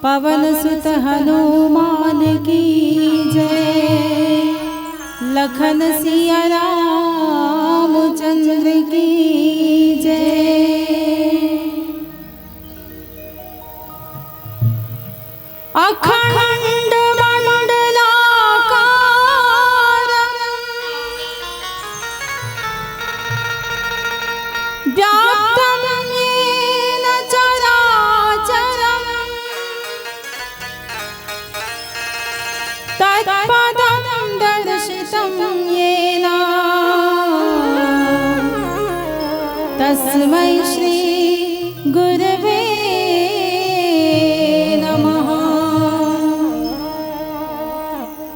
पवन सुत हनुमान की जय। लखन सिया रामचंद्र की जय। अखंड मंडलाकारं व्याप्तं येन चराचरं तत्पदं दर्शितं येन तस्मै श्री गुरवे नमः।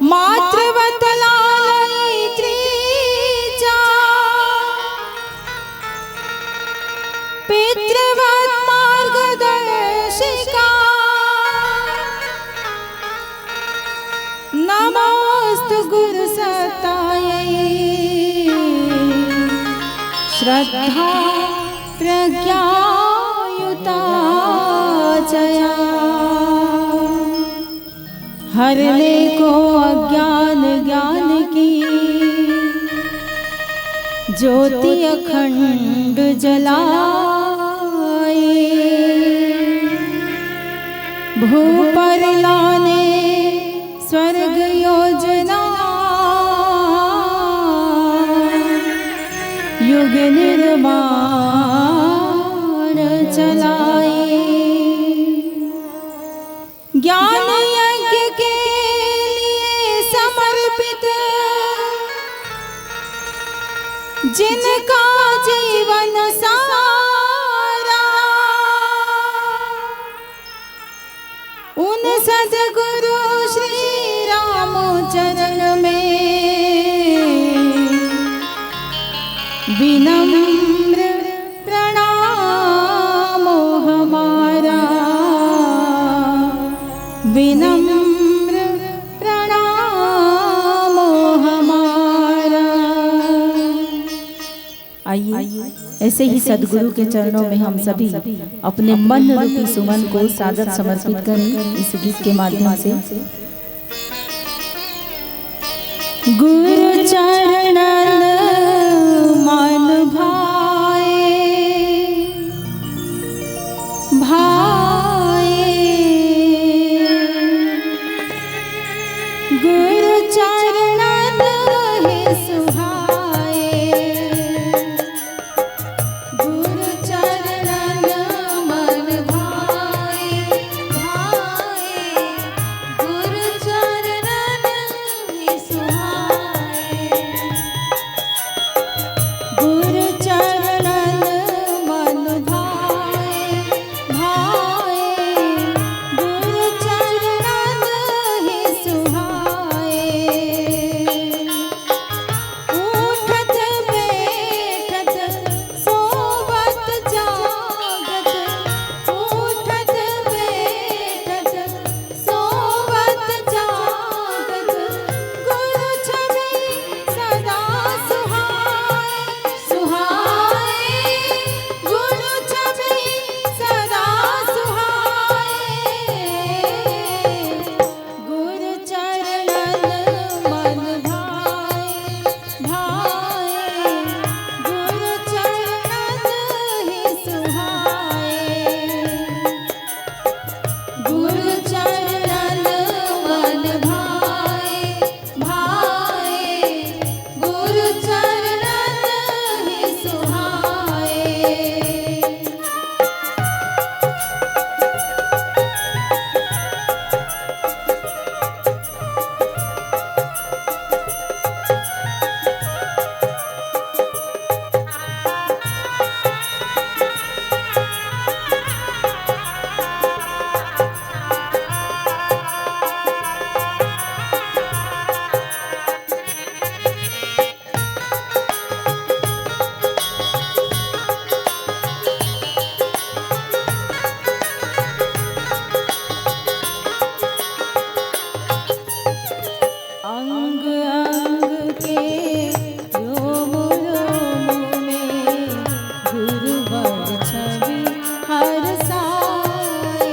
मातृवत् लालयित्री च पितृवत् मार्गदर्शिका नमोऽस्तु गुरुसत्तायै। श्रद्धा प्रज्ञायुता जया हरने को अज्ञान ज्ञान की ज्योति अखंड जलाए। भू पर लाने स्वर्ग योजना युग निर्माण चलाए। ज्ञान यज्ञ के लिए समर्पित जिनका जीवन सारा उन सद्गुरु श्री राम चरण में विनम्र प्रणाम हमारा। विनम्र प्रणाम हमारा। आइए ऐसे ही सद्गुरु के चरणों में हम सभी अपने मन रूपी सुमन को सादर समर्पित करें इस गीत के माध्यम से। गुरु चरणन मन भाए भाए। गुरु चरणन हे सुहाए। गुरु चरणन मन भाए भाए। गुरु चरणन हे सुहाए। गुरु चरणन मन भाए भाए। गुरु चरणन हे सुहाए। उठत बैठत सोवत जागत। उठत बैठत सोवत जागत। गुरु छवि सदा सुहाए सुहाए। गुरु छवि सदा सुहाए। गुरु चरणन मन भाए भाए। गुरु चरणन हे सुहाए। गुरु चरणन मन भाए भाए। गुरु चरणन हे सुहाए। छवि हर साए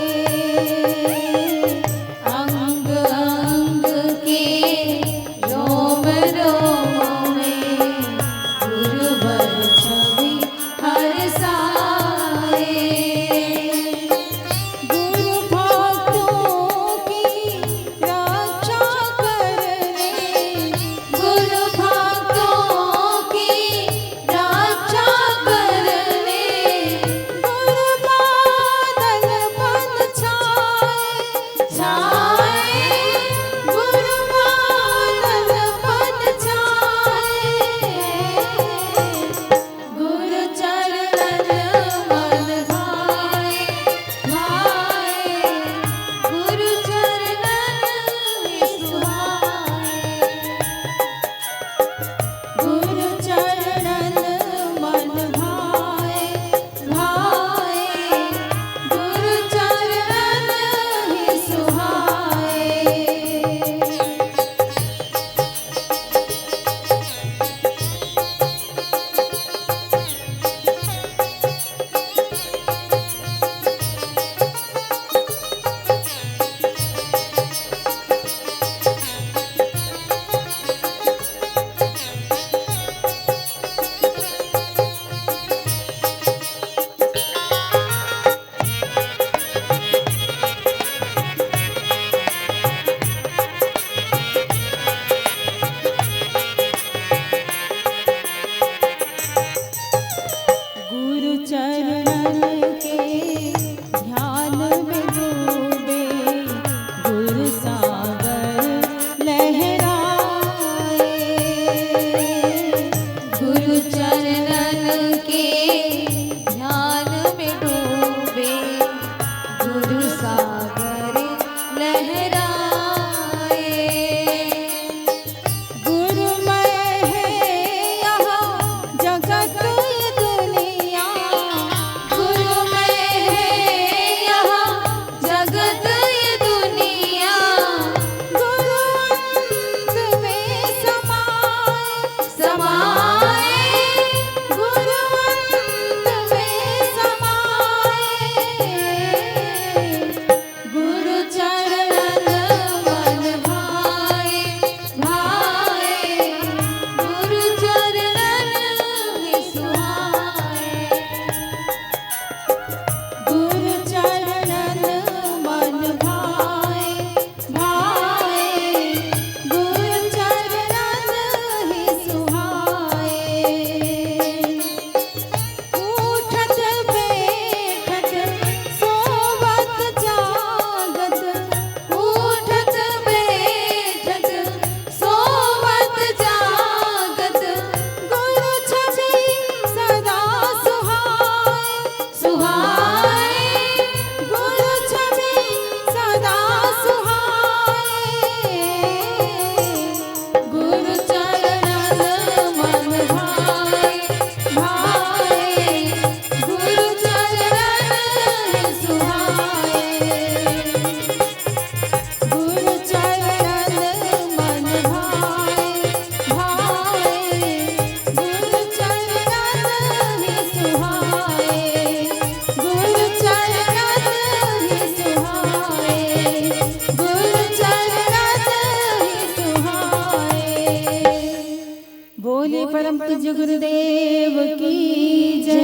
परम पूज्य गुरुदेव की जय।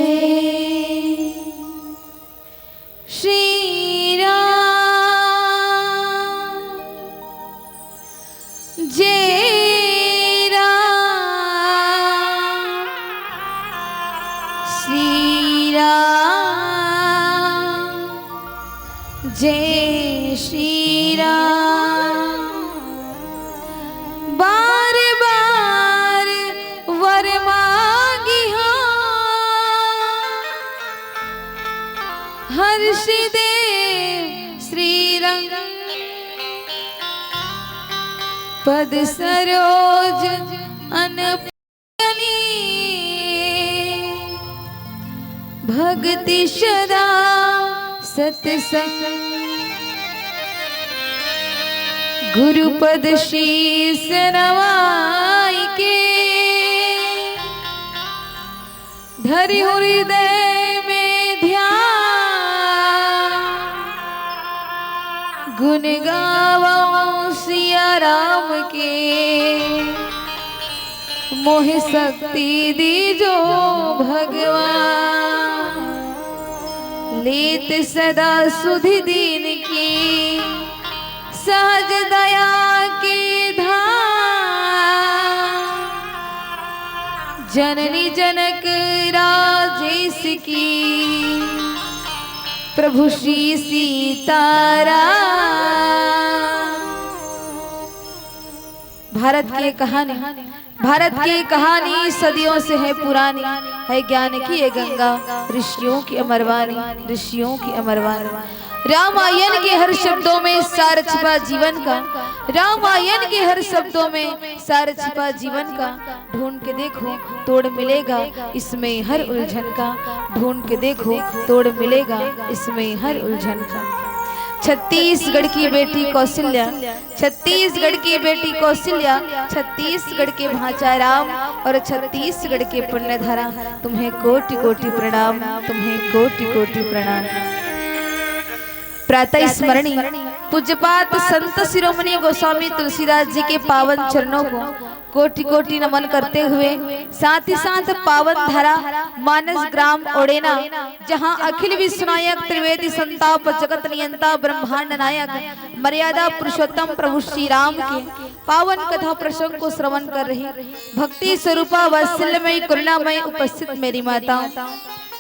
श्री राम जय राम, श्री राम जय श्री राम। बार बार वर मांगी हर्ष दे श्री रंग, पद सरोज अनपनी, भक्ति सदा सत्संग, गुरुपद शीस नवाई के, धरि हृदय में ध्यान, गुण गावो सिया राम के, मोह शक्ति दीजो भगवान, लेत सदा सुधि दीन की, सहज दया के धाम, जननी जनक राजेश की, प्रभु श्री सीताराम। भारत की कहानी सदियों से है पुरानी, है ज्ञान की ये गंगा, ऋषियों की अमरवाणी, ऋषियों की अमरवाणी। रामायण के हर शब्दों में सार छिपा जीवन का, रामायण के हर शब्दों में सार छिपा जीवन का, ढूंढ के देखो तोड़ मिलेगा इसमें हर उलझन का, ढूंढ के देखो तोड़ मिलेगा इसमें हर उलझन का। छत्तीसगढ़ की बेटी कौशल्या, छत्तीसगढ़ की बेटी कौशल्या, छत्तीसगढ़ के भांचा राम और छत्तीसगढ़ के पुण्यधारा, तुम्हें कोटि कोटि प्रणाम, तुम्हें कोटि कोटि प्रणाम। प्रातः स्मरणी पूज्यपात संत शिरोमणि गोस्वामी तुलसीदास जी के पावन चरणों को कोटि कोटि नमन करते हुए, साथ ही साथ पावन धारा मानस ग्राम ओडेना, जहां अखिल विश्वनायक त्रिवेदी संताप जगत नियंता ब्रह्मांड नायक मर्यादा पुरुषोत्तम प्रभु श्री राम के पावन कथा प्रसंग को श्रवण कर रही भक्ति स्वरूपा वात्सल्यमयी करुणामयी उपस्थित मेरी माता,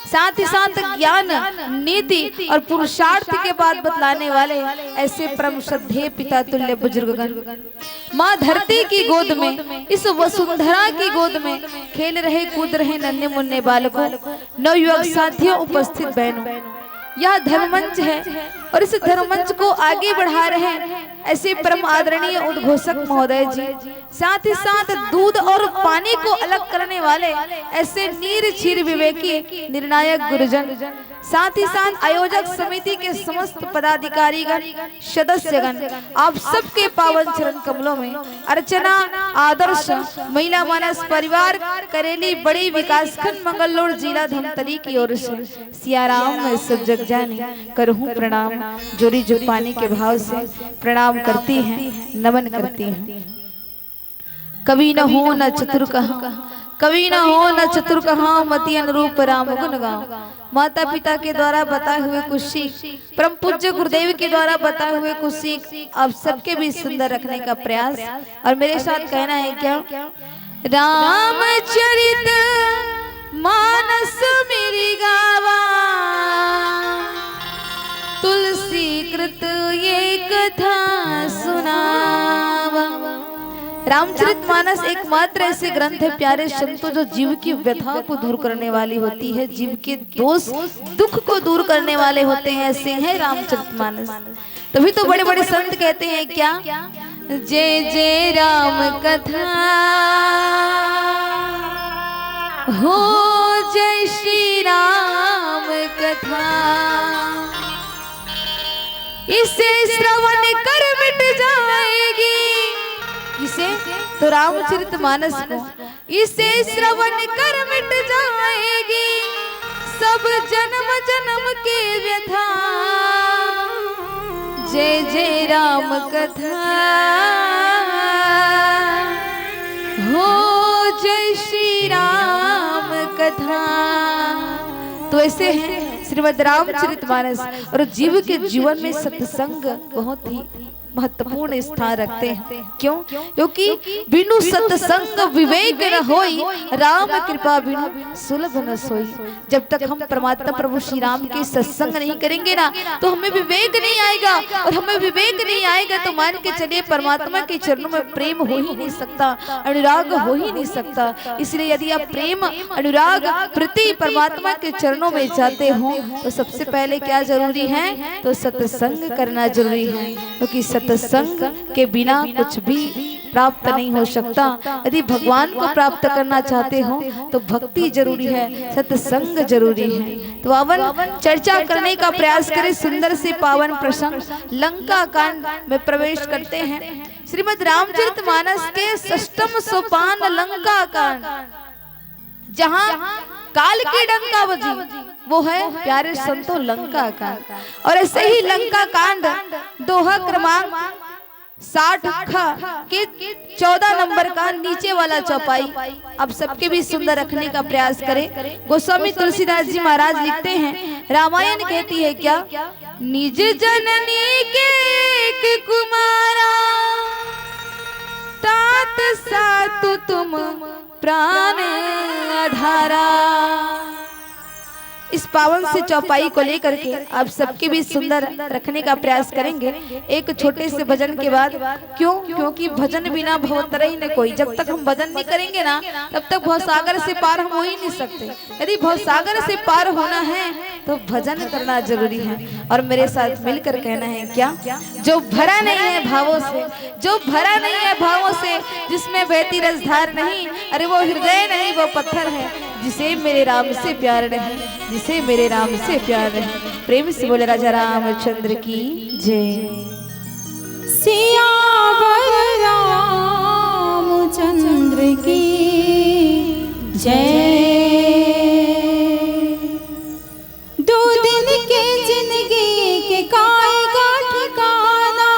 साथ ही साथ ज्ञान नीति और पुरुषार्थ के बाद बतलाने वाले ऐसे परम श्रद्धेय पिता तुल्य बुजुर्गगण, माँ धरती की गोद में, इस वसुंधरा की गोद में खेल रहे कूद रहे नन्हे मुन्ने बालकों, नवयुवक साथियों, उपस्थित बहनों, यह धर्ममंच है और इस धर्ममंच को आगे बढ़ा रहे ऐसे परम आदरणीय उद्घोषक महोदय जी, साथ ही साथ दूध और पानी को अलग करने वाले ऐसे नीर क्षीर विवेकी निर्णायक गुरुजन, साथ ही साथ आयोजक समिति के समस्त पदाधिकारीगण, सदस्यगण, आप सबके पावन चरण कमलों में अर्चना आदर्श महिला मानस परिवार करेली बड़ी विकासखंड मंगलौर जिला धमतरी की ओर से सियाराम में सब जग जाने करहूं प्रणाम, जोरी जो पानी के भाव से प्रणाम करती हैं, नमन करती हैं। कवि न हो न चतुर कहाँ, कवि न हो न चतुर कहाँ, मति अनुरूप राम गुण गाओ। माता पिता के द्वारा बताए हुए कुछ सीख, परम पूज्य गुरुदेव के द्वारा बताए हुए कुछ सीख आप सबके भी सुंदर रखने का प्रयास, और मेरे साथ कहना है क्या, रामचरित मानस मेरी गावा, तुलसी कृत ये कथा सुनावा। रामचरितमानस एकमात्र ऐसे ग्रंथ है प्यारे संतों जो जीव की व्यथा को दूर करने वाली होती है, जीव के दोष दुख को दूर करने वाले होते हैं, ऐसे है रामचरितमानस। तभी तो बड़े बड़े संत कहते हैं क्या, जय जय राम कथा हो, जय श्री राम कथा, इसे श्रवण कर मिट जाएगी, इसे तो रामचरितमानस को, इसे श्रवण कर मिट जाएगी सब जन्म जन्म के व्यथा, जय जय राम कथा हो, जय श्री राम वैसे हैं श्रीमद् रामचरितमानस। और जीव के जीवन में सत्संग बहुत ही महत्वपूर्ण स्थान रखते हैं। क्यों? क्योंकि बिनु सत्संग विवेक न होई, राम कृपा बिनु सुलभ न सोई। जब तक हम परमात्मा प्रभु श्री राम के सत्संग नहीं करेंगे ना, तो हमें विवेक नहीं आएगा, और हमें विवेक नहीं आएगा तो मान के चलिए परमात्मा के चरणों में प्रेम हो ही नहीं सकता, अनुराग हो ही नहीं सकता। इसलिए यदि आप प्रेम अनुराग प्रति परमात्मा के चरणों में जाते हो तो सबसे पहले क्या जरूरी है? तो सत्संग करना जरूरी है, क्योंकि सत्संग के बिना कुछ भी प्राप्त नहीं हो सकता। यदि भगवान को प्राप्त करना चाहते हो तो भक्ति जरूरी है, सत्संग जरूरी है। तो पावन चर्चा करने का प्रयास करें। सुंदर से पावन प्रसंग लंका कांड में प्रवेश करते हैं। श्रीमद् रामचरितमानस के षष्ठम सोपान लंका कांड, जहाँ काल की डंका बजी, वो है प्यारे संतों लंका कांड। और ऐसे ही लंका कांड दोहा क्रमांक 60 के 14 नंबर का नीचे वाला चौपाई अब सबके भी सुंदर रखने का प्रयास करें। गोस्वामी तुलसीदास जी महाराज लिखते हैं, रामायण कहती है क्या? निज जननी के एक कुमारा, तात सातु तुम प्राण आधारा। इस पावन से चौपाई को लेकर के आप सबके भी सुंदर रखने का प्रयास करेंगे एक छोटे से भजन के बाद। क्यों? क्योंकि भजन बिना भवतरई न कोई। जब तक हम भजन नहीं करेंगे ना, तब तक भवसागर से पार हम हो ही नहीं सकते। यदि भवसागर से पार होना है तो भजन करना जरूरी है। और मेरे साथ मिलकर कहना है क्या? जो भरा नहीं है भावों से, जो भरा नहीं है भावों से, जिसमें बहती रसधार नहीं, अरे वो हृदय नहीं, वो पत्थर है। जिसे मेरे राम से प्यार नहीं, जिसे मेरे राम से प्यार नहीं। प्रेम से बोले राजा रामचंद्र की जय। सियावर रामचंद्र की जय। दो दिन के जिंदगी के काय का ठिकाना,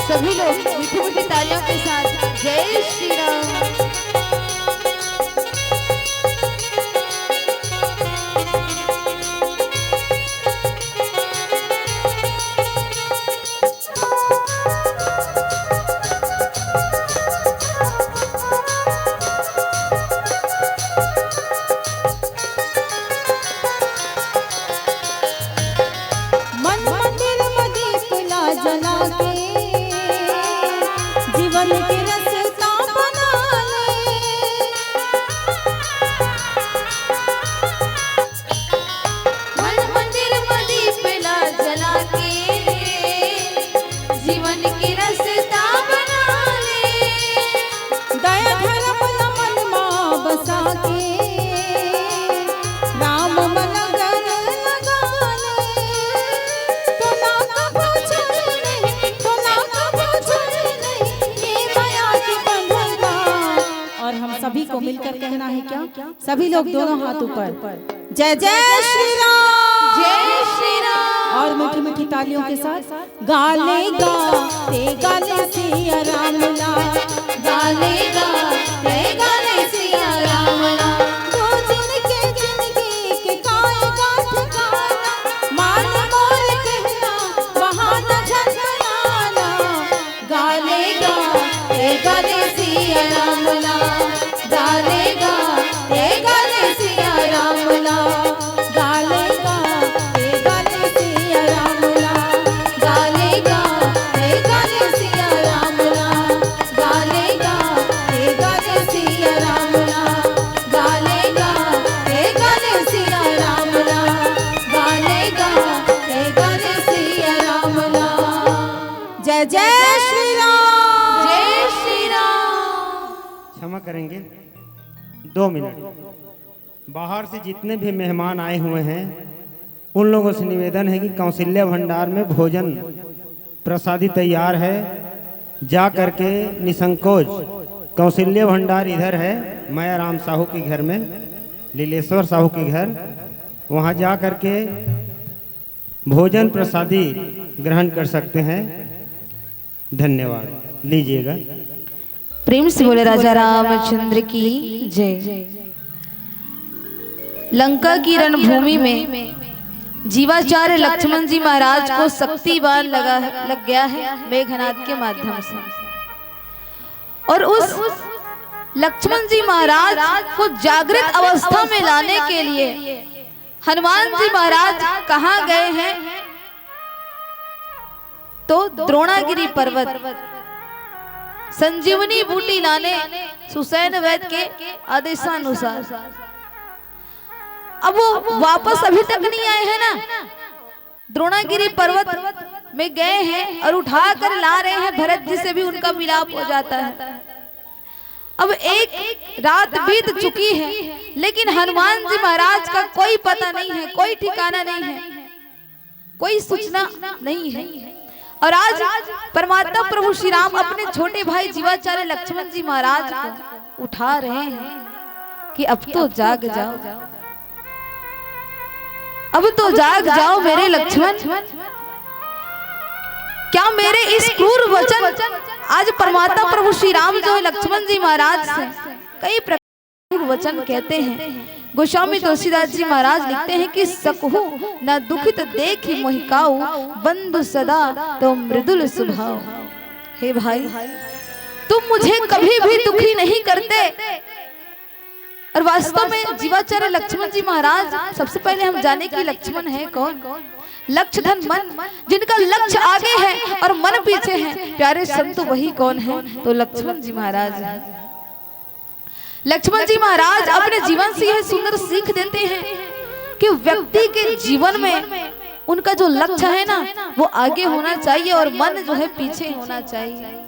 सभी लोग मीठी मीठी तालियों के साथ जय श्री राम। जीवन के रस्ता क्या? सभी लोग दोनों हाथ ऊपर, जय जय श्री राम, जय श्री राम। और मीठी मीठी तालियों के साथ गाले गाले सिया राम ला, गाले गाते गाले सिया राम ला। दो जिनके जिंदगी के गाएगा ठिकाना, मान मोर कहना वहाँ न झंझनाना। गाले गाते सिया राम ला, गाले गाते सिया राम ला, गाले गाले सिया राम ला, गाले गाते सिया राम ला, गाले गाते सिया राम ला, गाले गाते सिया राम ला, गाले गाते सिया राम ला। जय जय श्री राम, जय श्री राम। क्षमा करेंगे 2 मिनट। बाहर से जितने भी मेहमान आए हुए हैं उन लोगों से निवेदन है कि कौशल्या भंडार में भोजन प्रसादी तैयार है, जा करके निसंकोच। कौशल्या भंडार इधर है माया राम साहू के घर में, लीलेश्वर साहू के घर, वहाँ जा करके भोजन प्रसादी ग्रहण कर सकते हैं। धन्यवाद, लीजिएगा। प्रेम से बोले राजा रामचंद्र की जय। लंका की रणभूमि में जीवाचार्य लक्ष्मण जी महाराज को शक्तिवान लग गया है मेघनाद के माध्यम से, और उस लक्ष्मण जी महाराज को जागृत अवस्था में लाने के लिए हनुमान जी महाराज कहाँ गए हैं? तो द्रोणागिरी पर्वत संजीवनी बूटी लाने सुसैन वैद्य के आदेशानुसार। अब वो वापस अभी तक नहीं आए हैं ना, द्रोणागिरी पर्वत में गए हैं और उठा कर ला रहे हैं। भरत जी से भी उनका मिलाप हो जाता है। अब एक रात बीत चुकी है, लेकिन हनुमान जी महाराज का कोई पता नहीं है, कोई ठिकाना नहीं है, कोई सूचना नहीं है। और आज परमात्मा प्रभु श्री राम अपने छोटे भाई जीवाचार्य लक्ष्मण जी महाराज को उठा रहे हैं कि अब तो जाग जाओ, अब तो जाग जाओ मेरे लक्ष्मण। क्या मेरे इस क्रूर वचन, आज परमात्मा प्रभु श्री राम जो है लक्ष्मण जी महाराज से कई प्रकार वचन कहते हैं। गोस्वामी तुलसीदास जी महाराज लिखते हैं कि सकहु न दुखित देखि मोहिकाऊ, बंधु सदा तो मृदुल स्वभाव। हे भाई, तुम मुझे कभी भी दुखी नहीं करते। और वास्तव में जीवाचार्य लक्ष्मण जी महाराज, सबसे पहले हम जाने की लक्ष्मण है कौन? लक्ष्य धन मन, जिनका लक्ष्य आगे है और मन पीछे है, प्यारे संत वही कौन है? तो लक्ष्मण जी महाराज है। लक्ष्मण जी महाराज अपने जीवन से यह सुंदर सीख देते हैं कि व्यक्ति के जीवन में उनका जो लक्ष्य है ना, वो आगे होना चाहिए और मन जो है पीछे होना चाहिए।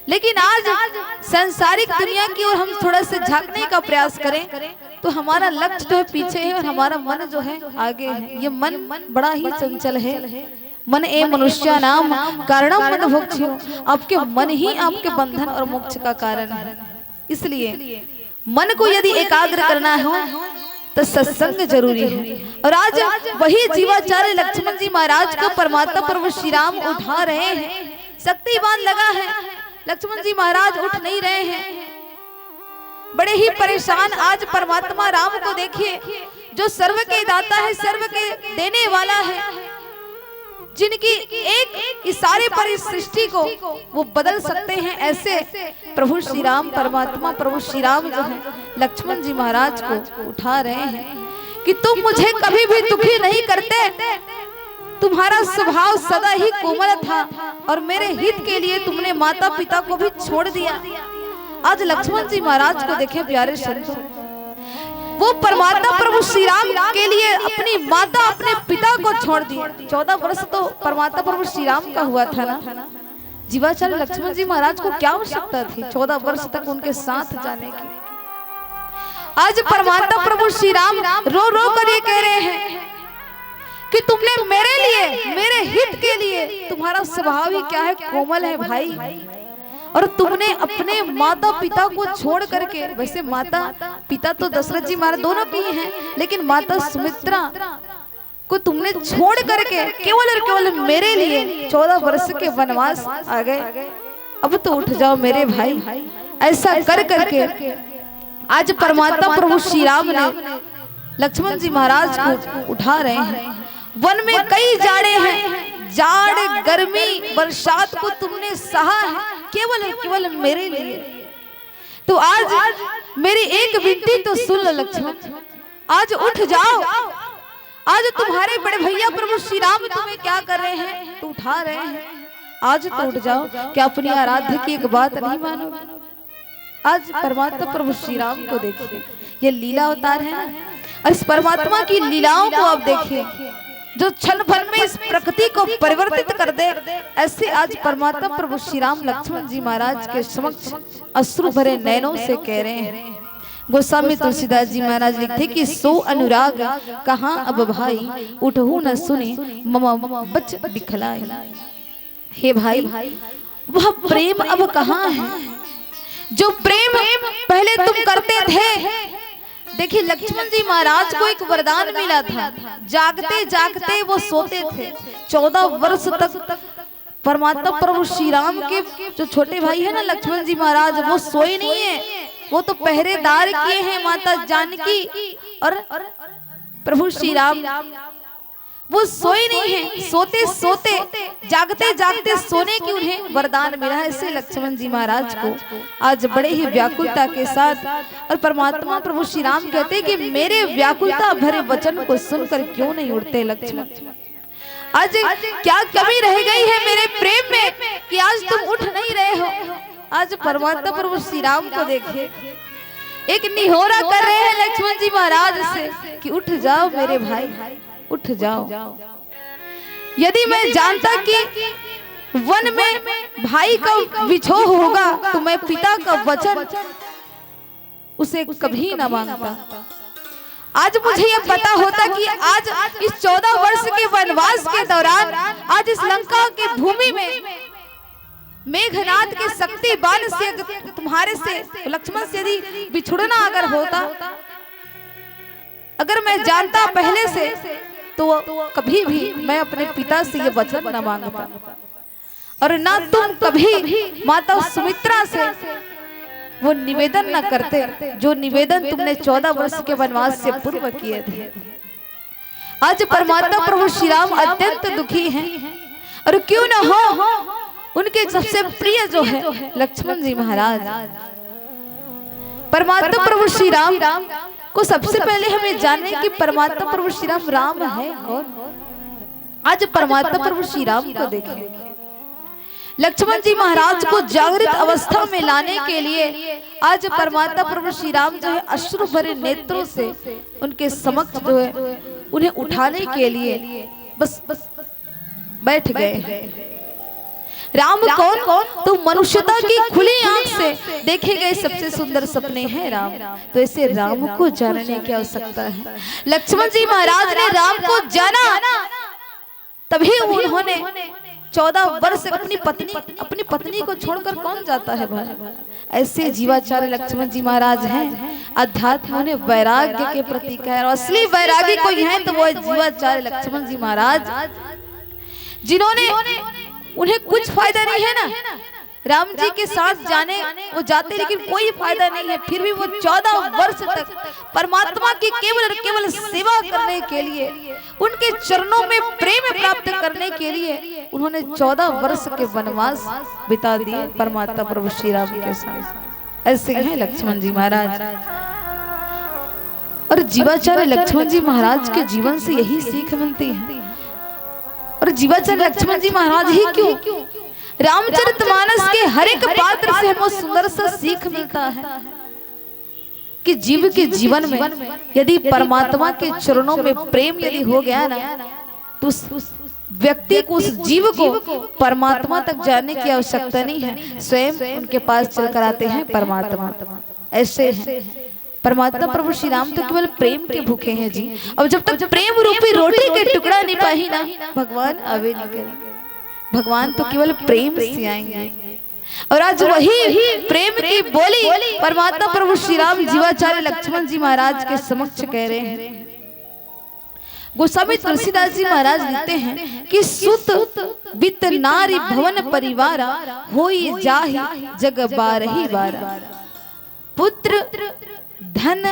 लेकिन आज सांसारिक दुनिया की ओर हम थोड़ा से झांकने का प्रयास करें तो हमारा लक्ष्य जो है पीछे है और हमारा मन जो है आगे है। ये मन बड़ा ही चंचल है। मन ए मनुष्य नाम कारणम मन भोक्ष्यो, आपके मन ही आपके बंधन और मोक्ष का कारण है। इसलिए मन को यदि एकाग्र करना हो तो सत्संग जरूरी है। और आज वही जीवाचार्य लक्ष्मण जी महाराज को परमात्मा प्रभु श्री राम उठा रहे हैं। शक्तिवान लगा है, लक्ष्मण जी महाराज उठ नहीं रहे हैं, बड़े ही परेशान। आज परमात्मा राम को देखिए, जो सर्व के दाता है, सर्व के देने वाला है, जिनकी एक इशारे पर इस सृष्टि को वो बदल सकते हैं, ऐसे प्रभु श्री राम, परमात्मा प्रभु श्री राम जो है लक्ष्मण जी महाराज को उठा रहे हैं कि तुम मुझे कभी भी दुखी नहीं करते, तुम्हारा स्वभाव सदा ही कोमल था और मेरे हित के लिए तुमने माता पिता को भी छोड़ दिया। आज लक्ष्मण जी महाराज को देखें प्यारे संतों, वो परमात्मा प्रभु श्री राम के लिए अपनी माता अपने पिता को छोड़ दिया। 14 वर्ष तो परमात्मा प्रभु श्री राम का हुआ था ना। जीवाचार्य लक्ष्मण जी महाराज को क्या आवश्यकता थी 14 वर्ष तक उनके साथ जाने की? आज परमात्मा प्रभु श्री राम रो रो कर ये कह रहे हैं कि तुमने मेरे लिए, मेरे हित के लिए, तुम्हारा स्वभाव ही क्या है, कोमल है भाई। और तुमने अपने माता पिता को छोड़ करके, वैसे माता पिता तो दशरथ जी महाराज दोनों के ही हैं, लेकिन माता सुमित्रा को तुमने छोड़ करके केवल और केवल मेरे लिए 14 वर्ष के वनवास आ गए। अब तो उठ जाओ मेरे भाई। ऐसा कर करके आज परमात्मा प्रभु श्री राम ने लक्ष्मण जी महाराज को उठा रहे हैं। वन में कई जाड़े हैं, जाड़ गर्मी बरसात को तुमने सहा है केवल और केवल मेरे लिए। तो आज मेरी एक विनती तो सुन लो लक्ष्मण, आज उठ जाओ। आज तुम्हारे बड़े भैया प्रभु श्री राम तुम्हें क्या कर रहे हैं, तो उठा रहे हैं। आज तो उठ जाओ, क्या अपनी आराध्य की एक बात नहीं मानो। आज परमात्मा प्रभु श्री राम को देखिए, ये लीला अवतार है ना, और इस परमात्मा की लीलाओं को आप देखिए जो क्षण भर में इस प्रकृति को परिवर्तित कर दे। ऐसे आज परमात्मा प्रभु श्री राम लक्ष्मण जी महाराज के समक्ष अश्रु भरे नयनों से कह रहे हैं। गोस्वामी तुलसीदास जी महाराज लिखते कि सो अनुराग कहाँ अब भाई, उठहु न सुने मम बच दिखलाई। हे भाई, वह प्रेम अब कहाँ है जो प्रेम पहले तुम करते थे। देखिए लक्ष्मण जी महाराज को एक वरदान मिला था, जागते जागते वो सोते थे। 14 वर्ष तक परमात्मा प्रभु श्री राम के जो छोटे भाई है ना लक्ष्मण जी महाराज, वो सोए नहीं है, वो तो पहरेदार किए हैं माता जानकी और प्रभु श्री राम। वो सोए नहीं है, सोते सोते जागते जागते सोने की उन्हें वरदान मिला है। इससे लक्ष्मण जी महाराज को आज बड़े ही व्याकुलता के साथ, और परमात्मा प्रभु श्री राम कहते हैं कि मेरे व्याकुलता भरे वचन को सुनकर क्यों नहीं उठते लक्ष्मण। आज क्या कमी रह गई है मेरे प्रेम में कि आज तुम उठ नहीं रहे हो। आज परमात्मा प्रभु श्री राम को देखिए, एक निहोरा कर रहे हैं लक्ष्मण जी महाराज से कि उठ जाओ मेरे भाई, उठ जाओ। यदि मैं जानता कि वन में भाई का विछोह होगा तो मैं पिता का वचन उसे कभी न मांगता। आज मुझे यह पता होता कि आज इस 14 वर्ष के वनवास के दौरान आज इस लंका की भूमि में मेघनाथ के शक्ति बाण से तुम्हारे से लक्ष्मण से यदि बिछुड़ना अगर होता, अगर मैं जानता पहले से तो कभी भी मैं अपने पिता से ये वचन न मांगता, और ना तुम कभी माता सुमित्रा से वो निवेदन न करते जो निवेदन तुमने 14 वर्ष के वनवास से पूर्व किए थे। आज परमात्मा प्रभु श्री राम अत्यंत दुखी हैं, और क्यों न हो उनके सबसे प्रिय जो है लक्ष्मण जी महाराज। परमात्मा प्रभु श्री राम को सबसे पहले हमें जानने कि परमात्मा प्रभु श्री राम है। और आज परमात्मा प्रभु श्री राम को देखें, लक्ष्मण जी महाराज को जागृत अवस्था में लाने के लिए आज परमात्मा प्रभु श्री राम जो है अश्रु भरे नेत्रों से उनके समक्ष जो है उन्हें उठाने के लिए बस बैठ गए। राम कौन? तो मनुष्यता की खुली आंख से देखे गए सबसे सुंदर सपने हैं राम। तो ऐसे राम को जानने की आवश्यकता है। लक्ष्मण जी महाराज ने राम को जाना, तभी उन्होंने 14 वर्ष अपनी पत्नी को छोड़कर कौन जाता है भाई। ऐसे जीवाचार्य लक्ष्मण जी महाराज हैं। अध्यात्म ने वैराग्य के प्रतीक है, और असली वैरागी कोई है तो वो जीवाचार्य लक्ष्मण जी महाराज, जिन्होंने उन्हें कुछ फायदा नहीं है ना राम जी के साथ जाने, वो जाते लेकिन कोई फायदा नहीं है, फिर भी वो 14 वर्ष तक परमात्मा की केवल और केवल सेवा करने के लिए, उनके चरणों में प्रेम प्राप्त करने के लिए उन्होंने 14 वर्ष के वनवास बिता दिए परमात्मा प्रभु श्री राम के साथ। ऐसे हैं लक्ष्मण जी महाराज। और जीवाचार्य लक्ष्मण जी महाराज के जीवन से यही सीख मिलती है। और जीवाचार्य लक्ष्मण जी महाराज ही क्यों, रामचरितमानस के हर एक पात्र से हमें सुंदर सा सीख मिलता है कि जीव के जीवन में यदि परमात्मा के चरणों में प्रेम यदि हो गया ना, तो उस व्यक्ति को, उस जीव को परमात्मा तक जाने की आवश्यकता नहीं है, स्वयं उनके पास चलकर आते हैं परमात्मा। ऐसे हैं परमात्मा प्रभु श्री राम तो केवल प्रेम के भूखे हैं जी। अब जब तक प्रेम रूपी रोटी के टुकड़ा नहीं पाही ना, भगवान आवे नहीं करेंगे। भगवान तो केवल प्रेम से आएंगे। और आज वही प्रेम की बोली परमात्मा प्रभु श्री राम जीवाचार्य लक्ष्मण जी महाराज के समक्ष कह रहे हैं। गोस्वामी तुलसीदास जी महाराज लिखते हैं कि सुत वित्त नारी भवन परिवार होई जाहि जग बारही बारा। पुत्र धन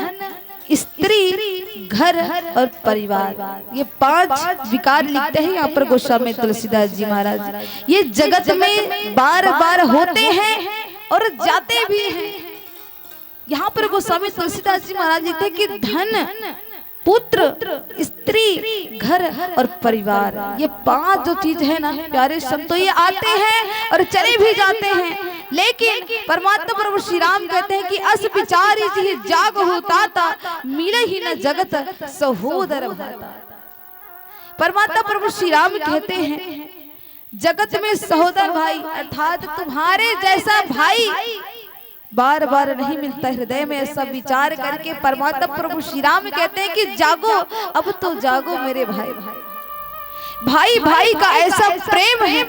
स्त्री घर और परिवार, ये 5 विकार लिखते हैं यहाँ पर गोस्वामी तुलसीदास जी महाराज। ये जगत में बार बार होते हैं और जाते भी हैं। यहाँ पर गोस्वामी तुलसीदास जी महाराज लिखते हैं कि धन, पुत्र, स्त्री, घर और परिवार, ये 5 जो चीज है ना प्यारे संतों, ये आते हैं और चले भी जाते हैं। लेकिन परमात्मा प्रभु श्री राम कहते हैं कि अस विचारी जी जाग होता मिले ही न जगत सहोदर भाता। परमात्मा प्रभु श्री राम कहते हैं जगत में सहोदर भाई अर्थात तुम्हारे जैसा भाई बार बार नहीं मिलता। हृदय में ऐसा विचार करके परमात्मा प्रभु श्री राम कहते हैं कि जागो, अब तो जागो मेरे भाई। भाई भाई का ऐसा प्रेम है,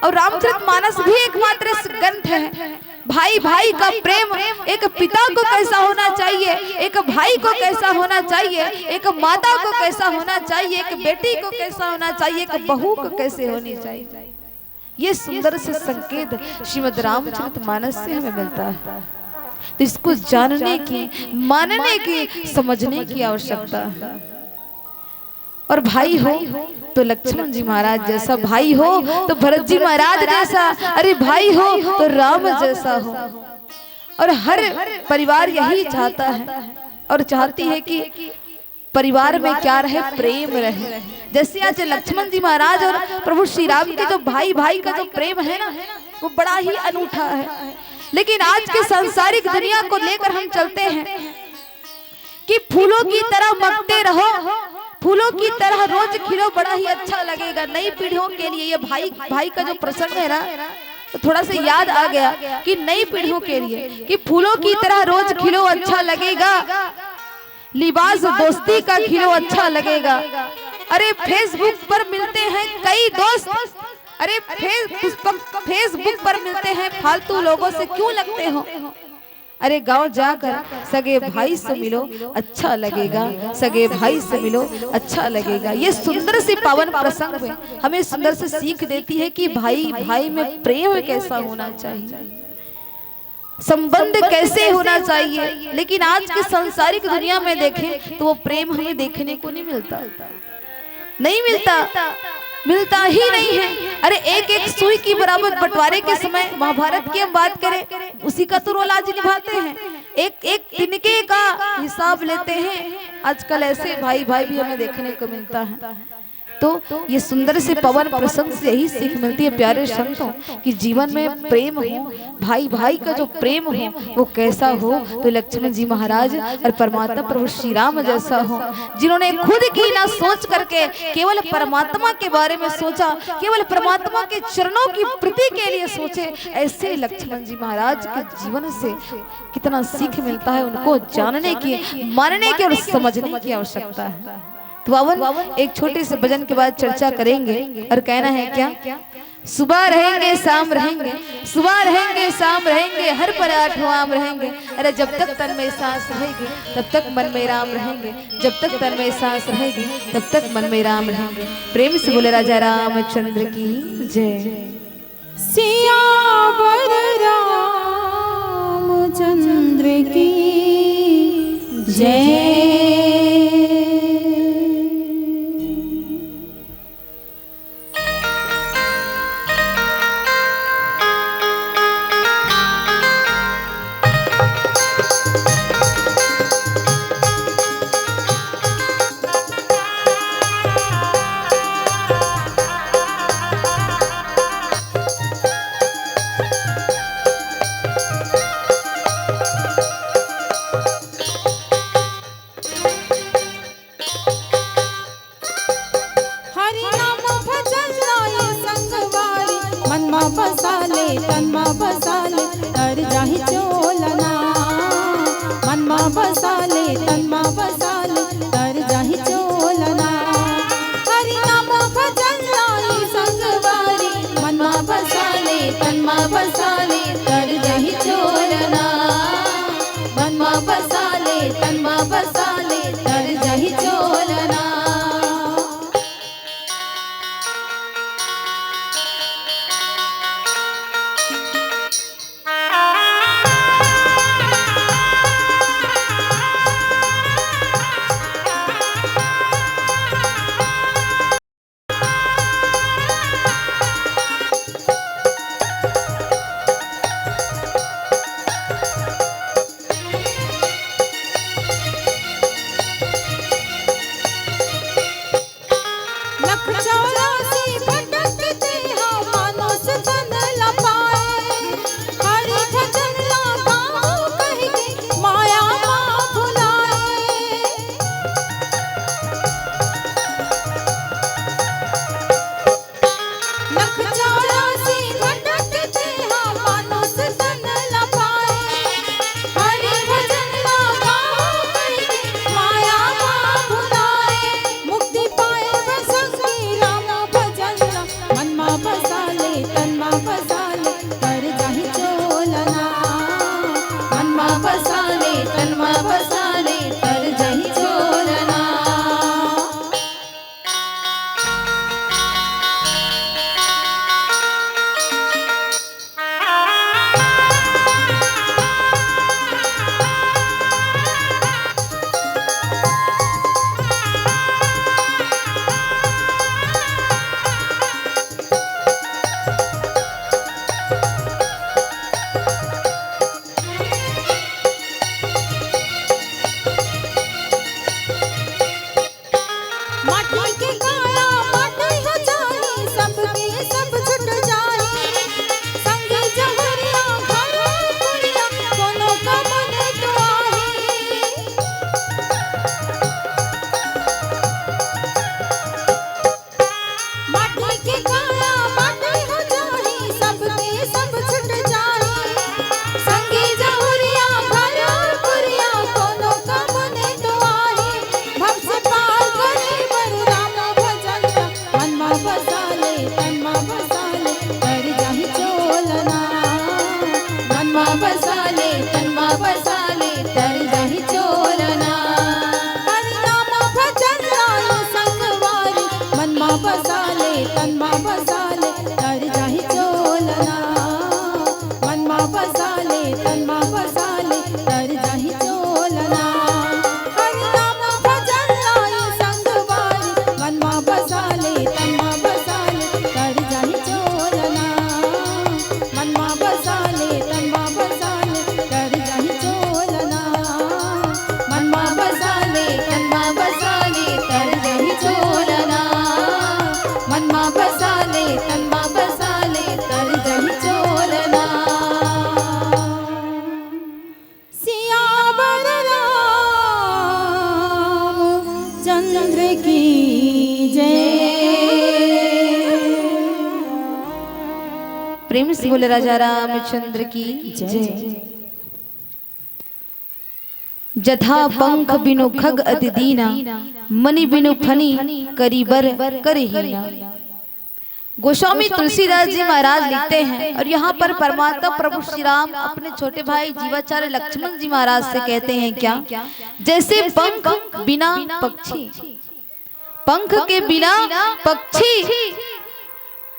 और रामचरितमानस भी एकमात्र ग्रंथ है। भाई भाई का प्रेम, एक पिता को कैसा होना चाहिए, एक भाई को कैसा होना चाहिए, एक माता को कैसा होना चाहिए, एक बेटी को कैसा होना चाहिए, एक बहू को कैसे होनी चाहिए, ये सुंदर से संकेत श्रीमद् रामचरितमानस से हमें मिलता है। तो इसको जानने की, मानने की, समझने की आवश्यकता है। और भाई हो तो लक्ष्मण जी महाराज जैसा, भाई हो तो भरत जी महाराज जैसा, अरे भाई हो तो राम जैसा हो। और हर परिवार यही चाहता है और चाहती है कि परिवार में क्या रहे, प्रेम रहे। जैसे आज लक्ष्मण जी महाराज और प्रभु श्री राम के जो भाई भाई का जो प्रेम है ना, वो बड़ा ही अनूठा है। लेकिन आज के सांसारिक दुनिया को लेकर हम चलते हैं कि फूलों की तरह महकते रहो, फूलों की तरह रोज खिलो, बड़ा ही अच्छा लगेगा। नई पीढ़ियों के लिए ये भाई भाई का जो प्रसंग है ना, तो थोड़ा सा याद आ गया कि नई पीढ़ियों के लिए कि फूलों की तरह रोज खिलो अच्छा लगेगा, लिबास दोस्ती का खिलो अच्छा लगेगा। अरे फेसबुक पर मिलते हैं कई दोस्त, अरे फेसबुक पर मिलते हैं फालतू लोगों से क्यों लगते हो। अरे गांव जाकर सगे भाई से मिलो अच्छा लगेगा, सगे भाई से मिलो अच्छा लगेगा। ये सुंदर सी पावन प्रसंग में हमें सुंदर से सीख देती है कि भाई भाई में प्रेम कैसा होना चाहिए, संबंध कैसे होना चाहिए। लेकिन आज के सांसारिक दुनिया में देखें तो वो प्रेम हमें देखने को नहीं मिलता, नहीं मिलता, मिलता ही नहीं है। अरे एक एक सुई की बराबर बंटवारे के समय महाभारत की हम बात करें, उसी का तो रोल आज निभाते हैं। एक एक तिनके का हिसाब लेते हैं। आजकल ऐसे भाई भाई भी हमें देखने को मिलता है। तो ये सुंदर से पवन प्रसंग से यही सीख मिलती है प्यारे संतों कि जीवन में प्रेम हो, भाई भाई का जो प्रेम हो वो कैसा हो। तो लक्ष्मण जी महाराज और परमात्मा प्रभु श्री राम जैसा हो, जिन्होंने खुद की ना सोच करके केवल परमात्मा के बारे में सोचा, केवल परमात्मा के चरणों की प्रीति के लिए सोचे। ऐसे लक्ष्मण जी महाराज के जीवन से कितना सीख मिलता है, उनको जानने की, मानने की और समझने की आवश्यकता है। तो बावन एक छोटे से भजन के बाद चर्चा करेंगे और कहना है क्या, सुबह रहेंगे शाम रहेंगे, सुबह रहेंगे शाम रहेंगे, हर पर आठों आम रहेंगे। अरे जब तक तन में सांस रहेगी तब तक मन में राम रहेंगे, जब तक तन में सांस रहेगी तब तक मन में राम रहेंगे। प्रेम से बोले राजा रामचंद्र की जय। सियावर रामचंद्र की जय। तन्मा बसाले तर जाहि चोलना, मनमा बसाले तन्मा बसाले तर जाहि चोलना। हरि नाम भजन लाई संगवारी, मनमा बसाले तन्मा बसाले लख 84 भटकते हाँ मानुष तन लपाए, हरि भजन गाओ कह के माया माँ भुलाए। लख 84 भटकते हाँ मानुष तन लपाए, हरि भजन गाओ कह के माया माँ भुलाए। मुक्ति पाए बसंगी राम भजन मन मा बसाले तन मा बसाले कर जाहि चोलना, मन मा बसाले तन मा बसाले कर जही चोलना। माटी के काया माटी हो जाए, सबके सब छुट जाए, संगी जहरिया घर पुरिया कोनो का मन दुआही। माटी के काया माटी हो जाए, सबके सब छुट जाए, संगी जहरिया घर पुरिया कोनो का मन दुआही। भव से पार करे बरु राम भजन मन मा बसाले तन मा बसाले कर जाहि चोलना, मन मा बसाले तन मा बसाले कर जही चोलना। हरि नाम भजन लायो संगवारी मन मा बसाले तन मा बसाले कर जाहि चोलना, मन मा बसाले तन मा बसाले कर जाहि चोलना। हरि नाम भजन लायो संगवारी मन मा बसाले तन मा बसाले कर जाहि चोलना, मन मा बसाले तन मा बसाले कर जाहि चोलना, मन मा बसाले तन मा बसाले कर जही चोलना, मन मा बसाले तन मा बसाले कर जही चोलना। सियावर चंद्र की जय। प्रेम से बोले राजा रामचंद्र की जय। जथा पंख बिनु खग अति दीना, मणि बिनु फनी करीबर करहीना। गोस्वामी तुलसीदास जी महाराज लिखते हैं और यहाँ पर परमात्मा प्रभु श्री राम अपने छोटे भाई जीवाचार्य लक्ष्मण जी महाराज से कहते हैं क्या, जैसे पंख बिना पक्षी, पंख के बिना पक्षी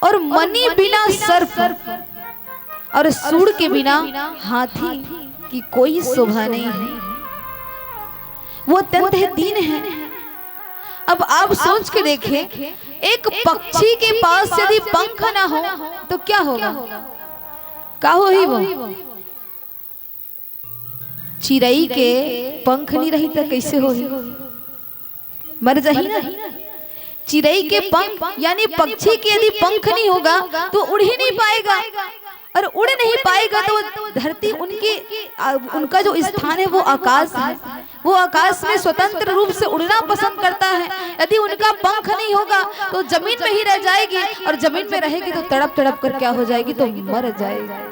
और मणि बिना सर्प और सूंड के बिना हाथी की कोई शोभा नहीं है, वो अत्यंत दीन है। अब आप सोच के देखें, एक पक्षी के पास यदि पंख ना हो तो क्या होगा, क्या हो ही वो। चिड़ै के पंख नहीं रही तो कैसे हो ही, मर जाही ना। चिड़ै के पंख यानी पक्षी के यदि पंख नहीं होगा तो उड़ ही नहीं पाएगा, और उड़ नहीं पाएगा तो धरती उनका जो स्थान है वो आकाश है, वो आकाश में स्वतंत्र रूप से उड़ना पसंद करता है। यदि उनका पंख नहीं होगा तो जमीन में ही रह जाएगी, और जमीन में रहेगी तो तड़प तड़प कर क्या हो जाएगी, तो मर जाएगी।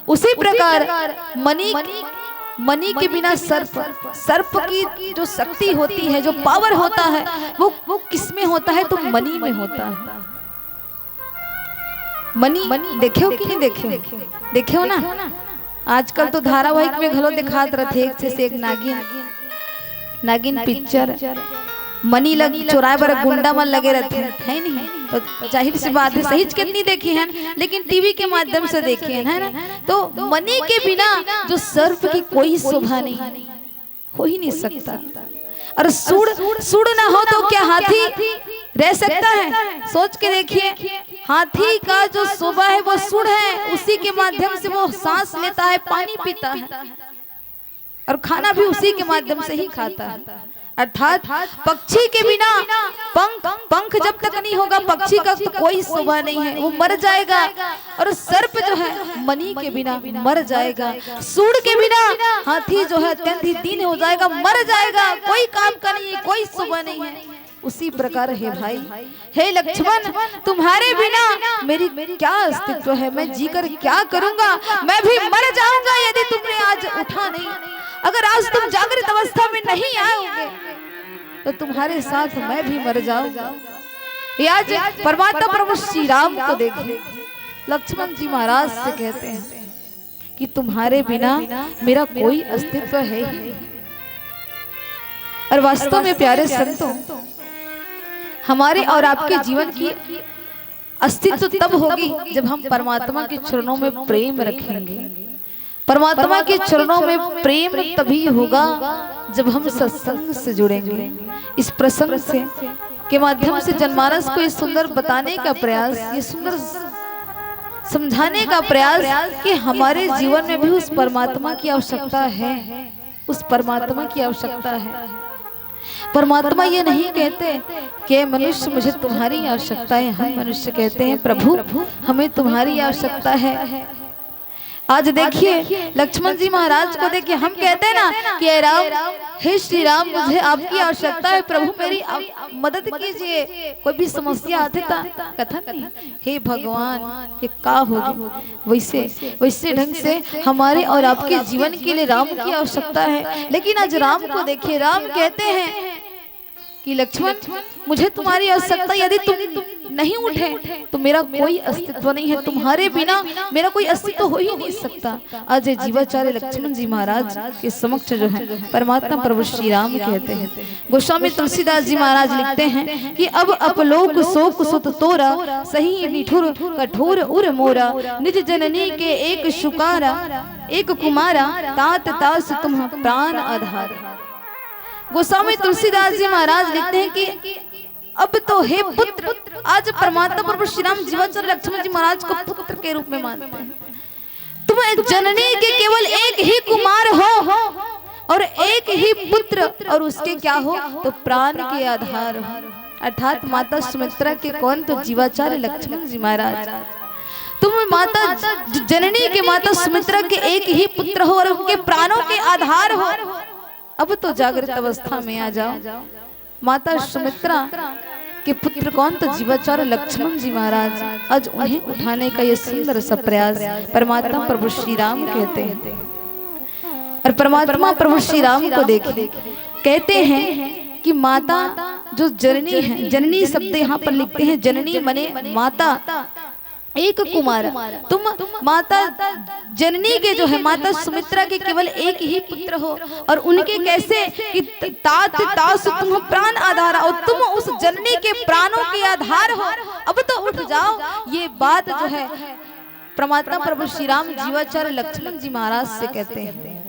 उसी प्रकार मणि के बिना सर्प की जो शक्ति होती है, जो पावर होता है, वो किस में होता है, तो मणि में होता है। मणि देखे हो कि नहीं देखे हो ना। आजकल तो धारावाहिक में घलो दिखात रहते एक से एक नागिन पिक्चर, मणि लग चुराए बर गुंडा मन लगे रहते है नहीं, तो जाहिर सी बात है सही कितनी देखी है, लेकिन टीवी के माध्यम से देखी है ना। तो मणि के बिना जो सर्प की कोई शोभा नहीं हो ही नहीं सकता। और सूंड ना हो तो क्या हाथी रह सकता है? सोच के देखिए, हाथी का जो शोभा है वो सूंड है, उसी के माध्यम से वो सांस लेता है, पानी पीता है, और खाना भी उसी के माध्यम से ही खाता है। अर्थात पक्षी के बिना पंख जब तक नहीं होगा पक्षी का तो कोई शोभा नहीं है, वो मर जाएगा। और सर्प जो है मणि के बिना मर जाएगा, सूंड के बिना हाथी जो है अत्यंत ही दीन हो जाएगा, मर जाएगा, कोई काम का नहीं है, कोई शोभा नहीं है। उसी प्रकार है भाई, हे लक्ष्मण, तुम्हारे बिना मेरी क्या अस्तित्व है, मैं जीकर क्या करूंगा, मैं भी मर जाऊंगा यदि तुमने आज उठा नहीं। अगर आज तुम जागृत अवस्था में नहीं आओगे तो तुम्हारे साथ मैं भी मर जाऊंगा। ये आज परमात्मा प्रभु श्री राम को देखे, लक्ष्मण जी महाराज से कहते हैं कि तुम्हारे बिना मेरा कोई अस्तित्व है ही। और वास्तव में प्यारे संतों, हमारे और आपके जीवन की अस्तित्व तब होगी जब हम परमात्मा के चरणों में प्रेम रखेंगे। परमात्मा के चरणों में प्रेम तभी होगा जब हम सत्संग से जुड़ेंगे। इस प्रसंग से के माध्यम से जनमानस को ये सुंदर बताने का प्रयास, ये सुंदर समझाने का प्रयास कि हमारे जीवन में भी उस परमात्मा की आवश्यकता है, उस परमात्मा की आवश्यकता है। परमात्मा ये नहीं कहते कि मनुष्य मुझे तुम्हारी आवश्यकता है, हम मनुष्य कहते हैं प्रभु हमें तुम्हारी आवश्यकता है। आज देखिए लक्ष्मण जी महाराज को देखिए, हम कहते हैं ना कि राम, हे श्री राम, मुझे आपकी आवश्यकता है, प्रभु मेरी मदद कीजिए, कोई भी समस्या आते कथन नहीं, हे भगवान ये का होगी। वैसे ढंग से हमारे और आपके जीवन के लिए राम की आवश्यकता है। लेकिन आज राम को देखिए, राम कहते हैं कि लक्ष्मण मुझे तुम्हारी आवश्यकता, यदि तुम नहीं उठे तो मेरा कोई अस्तित्व नहीं है, तुम्हारे बिना मेरा कोई अस्तित्व हो ही नहीं सकता। आज जीवाचार्य लक्ष्मण जी महाराज के समक्ष जो है परमात्मा प्रभु श्री राम कहते हैं। गोस्वामी तुलसीदास जी महाराज लिखते हैं कि अब अपलोक शोक सुत तोरा, सही निठुर कठोर उर मोरा, निज जननी के एक शुकारा, एक कुमारा, तात तास तुम प्राण आधार। गोस्वामी तुलसीदास जी महाराज लिखते हैं कि अब तो हे पुत्र, आज परमात्मा प्रभु श्री राम जीवाचार्य लक्ष्मण जी महाराज को पुत्र के रूप में मानते हैं। तुम जननी के केवल एक ही कुमार हो और एक ही पुत्र, और उसके क्या हो तो प्राण के आधार हो, अर्थात माता सुमित्रा के कौन तो जीवाचार्य लक्ष्मण जी महाराज। तुम माता जननी के माता सुमित्रा के एक ही पुत्र हो और उनके प्राणों के आधार हो। अब तो जागृत अवस्था में आ जाओ। माता सुमित्रा के पुत्र कौन तो जीवाचार्य लक्ष्मण जी महाराज। आज उन्हें उठाने का ये सुंदर सा प्रयास परमात्मा प्रभु श्री राम कहते हैं। और परमात्मा प्रभु श्री राम को देखे कहते हैं कि माता जो जननी है, जननी शब्द यहाँ पर लिखते हैं, जननी मने माता, एक कुमार। तुम माता जननी के जो है माता सुमित्रा के केवल एक ही पुत्र हो, और उनके कैसे कि तात तास तुम प्राण आधार, और तुम उस जननी के प्राणों के आधार हो। अब तो उठ जाओ। ये बात जो है परमात्मा प्रभु श्री राम जीवाचार्य लक्ष्मण जी महाराज से कहते हैं।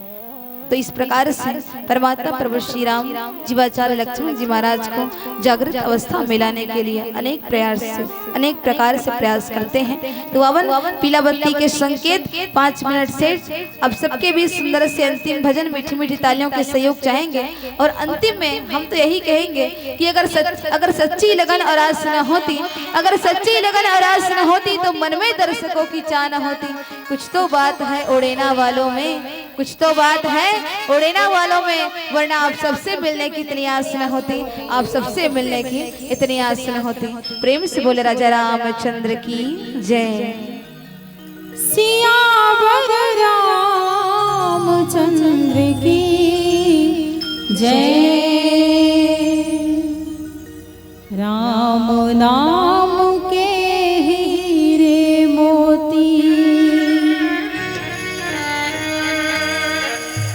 तो इस प्रकार से परमात्मा प्रभु श्री राम जीवाचार्य लक्ष्मण जी महाराज को जागृत अवस्था में लाने के लिए अनेक प्रकार से प्रयास करते हैं। तो अवन पीला बत्ती के संकेत 5 मिनट से अब सबके बीच सुंदर से अंतिम भजन मीठी मीठी तालियों के सहयोग चाहेंगे। और अंतिम में हम तो यही कहेंगे कि अगर सच्ची लगन और आस न होती, अगर सच्ची लगन और आस न होती तो मन में दर्शकों की चाह न होती। कुछ तो बात है उड़ेना वालों में, कुछ तो बात है उड़ेना वालों में, वरना आप सबसे मिलने की इतनी आस न होती, आप सबसे मिलने की इतनी आस न होती। प्रेम से बोले राजा रामचंद्र की जय। सियावर रामचंद्र की जय। राम नाम के हीरे मोती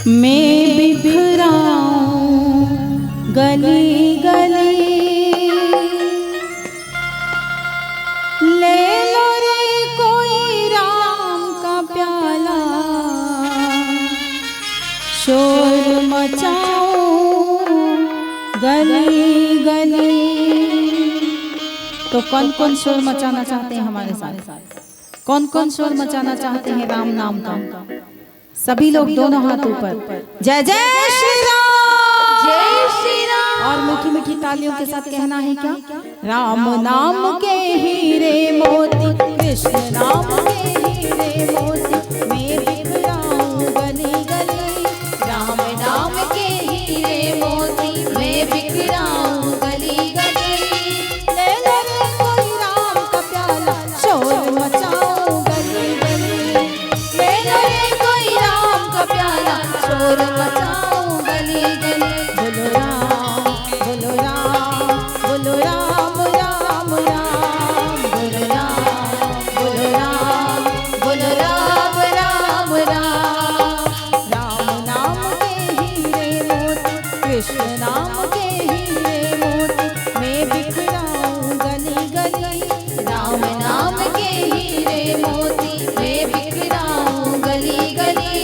मैं बिखराऊं गली गली। ले लो रे कोई राम का प्याला, शोर मचाऊं गली गली। तो कौन कौन शोर मचाना चाहते हैं हमारे साथ? कौन कौन शोर मचाना चाहते हैं राम नाम का? सभी लोग दोनों हाथ ऊपर। जय जय श्री राम, जय श्री राम। और मीठी मीठी तालियों के साथ कहना है क्या? राम नाम के हीरे मोती, कृष्ण नाम के हीरे मोती, मैं बिखराऊं गली गली। राम नाम के हीरे मोती मैं बिखराऊं गली गली। ले ले रे कोई राम का प्याला, शोर मचाऊं गली गली। ले लो रे कोई राम का प्याला, शोर मचाऊं गली गली। बोलो राम, बोलो राम, बोलो राम राम राम, बोलो राम, बोलो राम, बोलो राम राम राम। राम नाम के हीरे मोती, कृष्ण नाम के हीरे मोती, मैं बिखराऊं गली गली। राम नाम के हीरे मोती मैं बिखराऊं गली गली।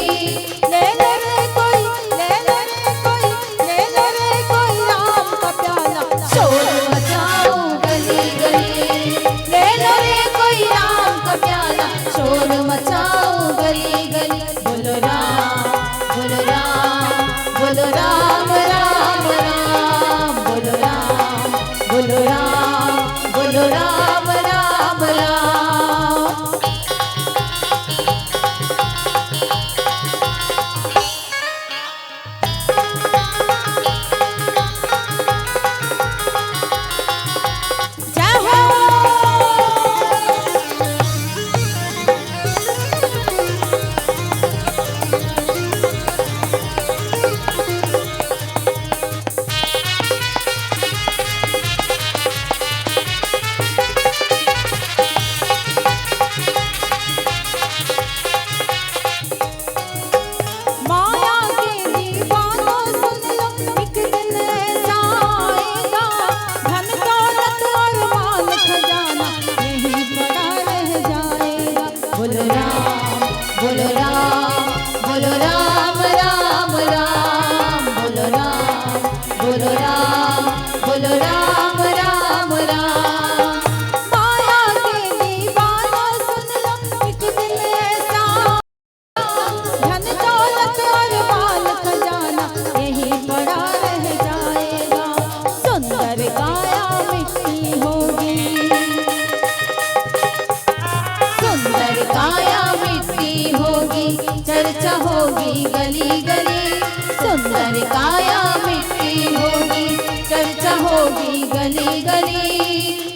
ले ले रे कोई, ले ले रे कोई, ले ले रे कोई राम का प्याला, शोर मचाऊं गली गली। ले लो रे कोई राम का प्याला, शोर मचाऊं गली गली। बोलो राम, बोलो राम, बोलो राम राम राम। बोलो राम, बोलो राम, बोलो राम राम राम। जय हो। माया के दीवानों सुन लो, एक दिन ऐसा आएगा, धन दौलत और माल खजाना यहीं पड़ा रह जाएगा। बोलो राम, बोलो राम, बोलो राम राम राम। बोलो राम, बोलो राम, बोलो राम राम राम। माया के दीवानों सुन लो, एक दिन ऐसा, धन दौलत और माल खजाना यहीं पड़ा रह जाएगा। सुंदर काया मिट्टी होगी, सुंदर काया मिट्टी होगी, चर्चा होगी गली गली। सुंदर काया मिट्टी होगी, चर्चा होगी गली गली।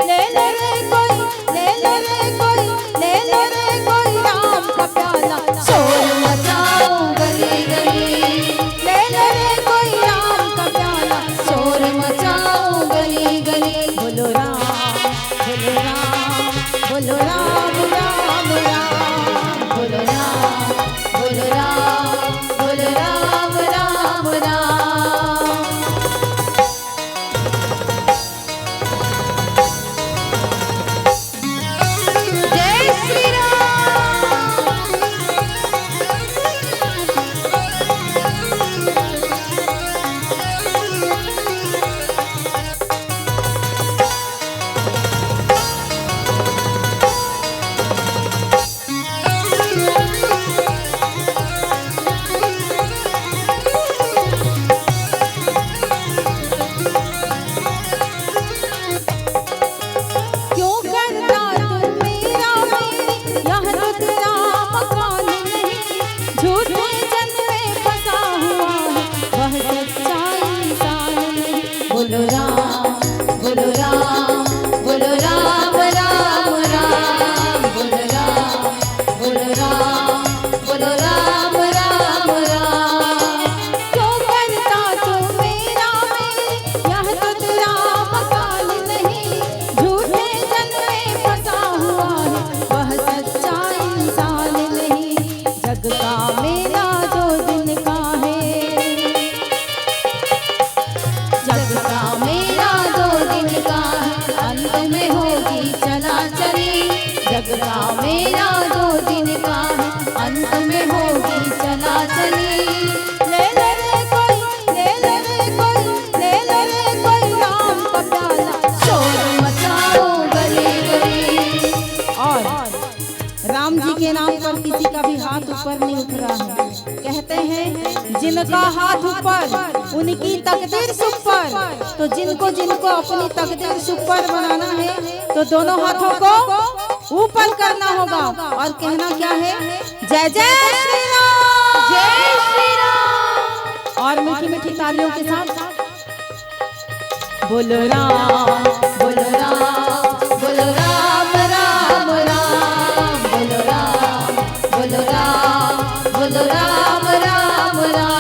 ले ले रे कोई, ले ले रे कोई, ले ले रे कोई राम का प्याला, शोर मचाऊं गली गली। ले ले रे कोई राम का प्याला, शोर मचाऊं गली गली। बोलो राम, बोलो राम, बोलो राम राम राम, बोलो राम, बोलो राम, बोलो राम राम राम। जय श्री क्यों करता तू मेरा मेरी, यह तो तेरा मकान नहीं, झूठे जन में फंसा हुआ है, वह सच्चा इंसान नहीं। बोलो राम, बोलो राम, बोलो राम राम राम। बोलो राम, बोलो राम, बोलो राम राम राम। क्यों करता तू मेरा मेरी, यह तो तेरा मकान नहीं, झूठे जन में फंसा हुआ है, वह सच्चा इंसान नहीं। जग का मेला दो दिन का है, जग का मेला 2 दिन का है, अंत में होगी चला चली। जग का मेला 2 दिन का है, अंत में होगी चला चली। ले ले रे कोई, ले ले रे कोई, ले ले रे कोई राम का प्याला, शोर मचाओ गली गली। और राम जी के नाम पर किसी का भी हाथ ऊपर नहीं उठ रहा है। कहते हैं जिनका हाथ ऊपर उनकी तकदीर सुपर। तो जिनको जिनको अपनी तकदीर सुपर बनाना है तो दोनों हाथों को ऊपर करना होगा और कहना क्या है, जय जय श्री राम, जय श्री राम। और मीठी मीठी तालियों के साथ बोलो राम, बोलो राम, बोलो राम राम राम, बोलो राम, बोलो राम, बोलो राम राम राम।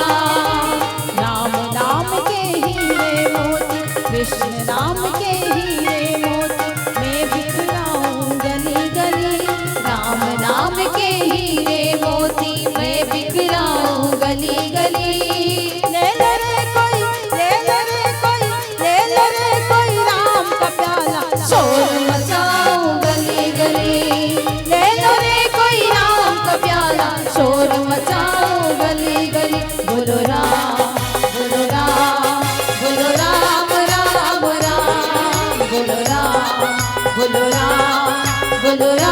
राम नाम के हीरे मोती, कृष्ण नाम के हीरे मोती, मैं बिखराऊं गली गली। राम नाम के हीरे मोती मैं बिखराऊं गली गली। ले ले रे कोई, ले ले रे कोई, ले ले रे कोई राम का प्याला, शोर मचाऊं गली गली। ले लो रे कोई राम का प्याला, शोर मचाऊं गली गली। बोलो राम, बोलो राम, बोलो राम राम राम, बोलो राम, बोलो राम, बोलो राम।